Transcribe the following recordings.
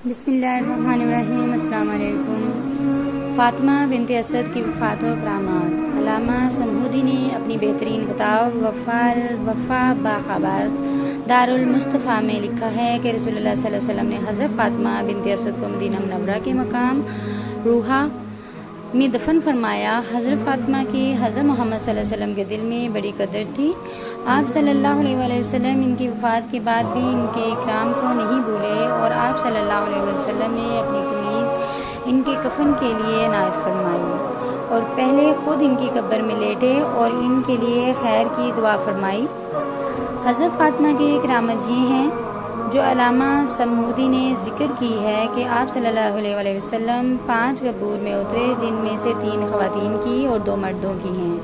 بسم اللہ الرحمن الرحیم۔ السلام علیکم۔ فاطمہ بنت اسد کی وفات و کرامات۔ علامہ سمہودی نے اپنی بہترین کتاب وفا باخبر دارالمصطفیٰ میں لکھا ہے کہ رسول اللہ صلی اللہ علیہ وسلم نے حضرت فاطمہ بنت اسد کو مدینہ منورہ کے مقام روحہ میں دفن فرمایا۔ حضرت فاطمہ کی حضرت محمد صلی اللہ علیہ وسلم کے دل میں بڑی قدر تھی۔ آپ صلی اللہ علیہ وآلہ وسلم ان کی وفات کے بعد بھی ان کے اکرام کو نہیں بھولے اور آپ صلی اللہ علیہ وآلہ وسلم نے اپنی قمیض ان کے کفن کے لیے عنایت فرمائی اور پہلے خود ان کی قبر میں لیٹے اور ان کے لیے خیر کی دعا فرمائی۔ حضرت فاطمہ کی کرامت یہ ہیں جو علامہ سمہودی نے ذکر کی ہے کہ آپ صلی اللہ علیہ وآلہ وسلم 5 قبور میں اترے، جن میں سے 3 خواتین کی اور 2 مردوں کی ہیں۔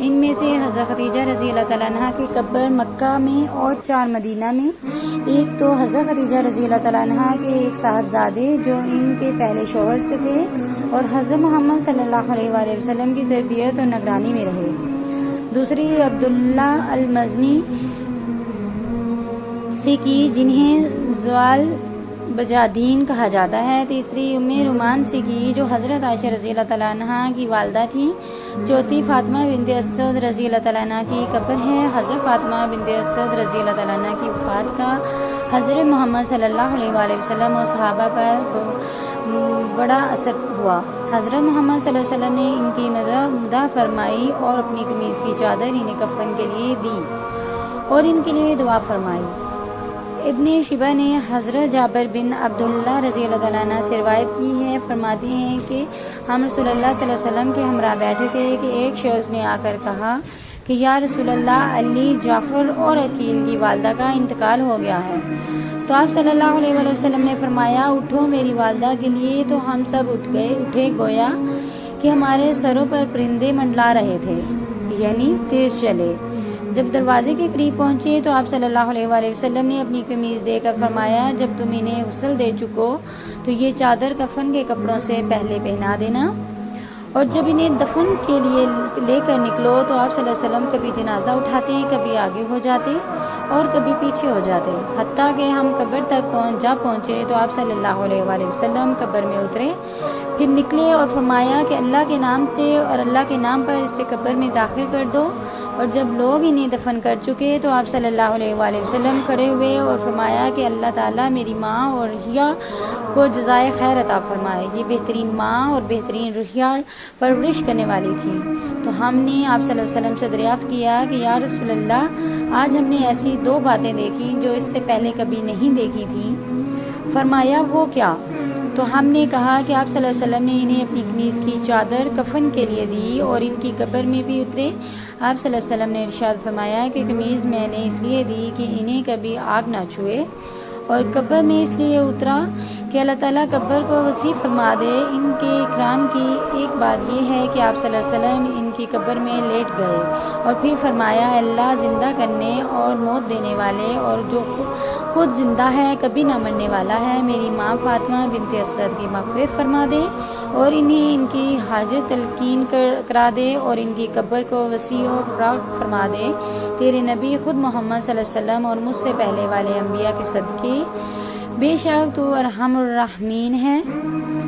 ان میں سے حضرت خدیجہ رضی اللہ تعالیٰ عنہ کی قبر مکہ میں اور 4 مدینہ میں۔ ایک تو حضرت خدیجہ رضی اللہ تعالیٰ عنہ کے ایک صاحبزادے جو ان کے پہلے شوہر سے تھے اور حضرت محمد صلی اللہ علیہ وآلہ وسلم کی تربیت اور نگرانی میں رہے۔ دوسری عبداللہ المزنی سے کی، جنہیں زوال بجادین کہا جاتا ہے۔ تیسری ام رومان سے کی، جو حضرت عائشہ رضی اللہ تعالیٰ عنہ کی والدہ تھیں۔ چوتھی فاطمہ بنت اسد رضی اللہ تعالیٰ عنہ کی قبر ہے۔ حضرت فاطمہ بنت اسد رضی اللہ تعالیٰ عنہ کی وفات کا حضرت محمد صلی اللہ علیہ وآلہ وسلم اور صحابہ پر بڑا اثر ہوا۔ حضرت محمد صلی اللہ علیہ وسلم نے ان کی مدح فرمائی اور اپنی قمیض کی چادر انہیں کفن کے لیے دی اور ان کے لیے دعا فرمائی۔ ابن شیبہ نے حضرت جابر بن عبداللہ رضی اللہ تعالیٰ عنہ سے روایت کی ہے، فرماتے ہیں کہ ہم رسول اللہ صلی اللہ علیہ وسلم کے ہمراہ بیٹھے تھے کہ ایک شخص نے آ کر کہا کہ یا رسول اللہ، علی، جعفر اور عقیل کی والدہ کا انتقال ہو گیا ہے۔ تو آپ صلی اللہ علیہ وآلہ وسلم نے فرمایا، اٹھو میری والدہ کے لیے۔ تو ہم سب اٹھے، گویا کہ ہمارے سروں پر پرندے منڈلا رہے تھے، یعنی تیز چلے۔ جب دروازے کے قریب پہنچے تو آپ صلی اللہ علیہ وآلہ وسلم نے اپنی قمیض دے کر فرمایا، جب تم انہیں غسل دے چکو تو یہ چادر کفن کے کپڑوں سے پہلے پہنا دینا، اور جب انہیں دفن کے لیے لے کر نکلو تو آپ صلی اللہ علیہ وسلم کبھی جنازہ اٹھاتے، کبھی آگے ہو جاتے اور کبھی پیچھے ہو جاتے، حتیٰ کہ ہم قبر تک پہنچے تو آپ صلی اللہ علیہ وآلہ وسلم قبر میں اترے، پھر نکلے اور فرمایا کہ اللہ کے نام سے اور اللہ کے نام پر اسے قبر میں داخل کر دو۔ اور جب لوگ انہیں دفن کر چکے تو آپ صلی اللہ علیہ وآلہ وسلم کھڑے ہوئے اور فرمایا کہ اللہ تعالیٰ میری ماں اور رحیہ کو جزائے خیر عطا فرمائے، یہ بہترین ماں اور بہترین رحیہ پرورش کرنے والی تھی۔ تو ہم نے آپ صلی اللہ علیہ وسلم سے دریافت کیا کہ یا رسول اللہ، آج ہم نے ایسی 2 باتیں دیکھی جو اس سے پہلے کبھی نہیں دیکھی تھیں۔ فرمایا وہ کیا؟ تو ہم نے کہا کہ آپ صلی اللہ علیہ وسلم نے انہیں اپنی قمیض کی چادر کفن کے لیے دی اور ان کی قبر میں بھی اترے۔ آپ صلی اللہ علیہ وسلم نے ارشاد فرمایا کہ قمیض میں نے اس لیے دی کہ انہیں کبھی آگ نہ چھوئے، اور قبر میں اس لیے اترا کہ اللہ تعالیٰ قبر کو وسیع فرما دے۔ ان کے اکرام کی ایک بات یہ ہے کہ آپ صلی اللہ علیہ وسلم ان کی قبر میں لیٹ گئے اور پھر فرمایا، اللہ زندہ کرنے اور موت دینے والے اور جو خود زندہ ہے، کبھی نہ مرنے والا ہے، میری ماں فاطمہ بنت اسد کی مغفرت فرما دے اور انہیں ان کی حاجت تلقین کرا دے اور ان کی قبر کو وسیع و فراخ فرما دے۔ تیرے نبی خود محمد صلی اللہ علیہ وسلم اور مجھ سے پہلے والے انبیاء کے صدقے، بے شک تو ارحم الراحمین ہے۔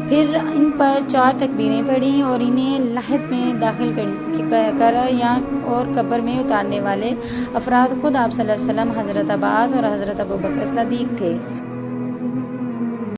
پھر ان پر 4 تکبیریں پڑھیں اور انہیں لحد میں داخل کر اور قبر میں اتارنے والے افراد خود آپ صلی اللہ علیہ وسلم، حضرت عباس اور حضرت ابوبکر صدیق تھے۔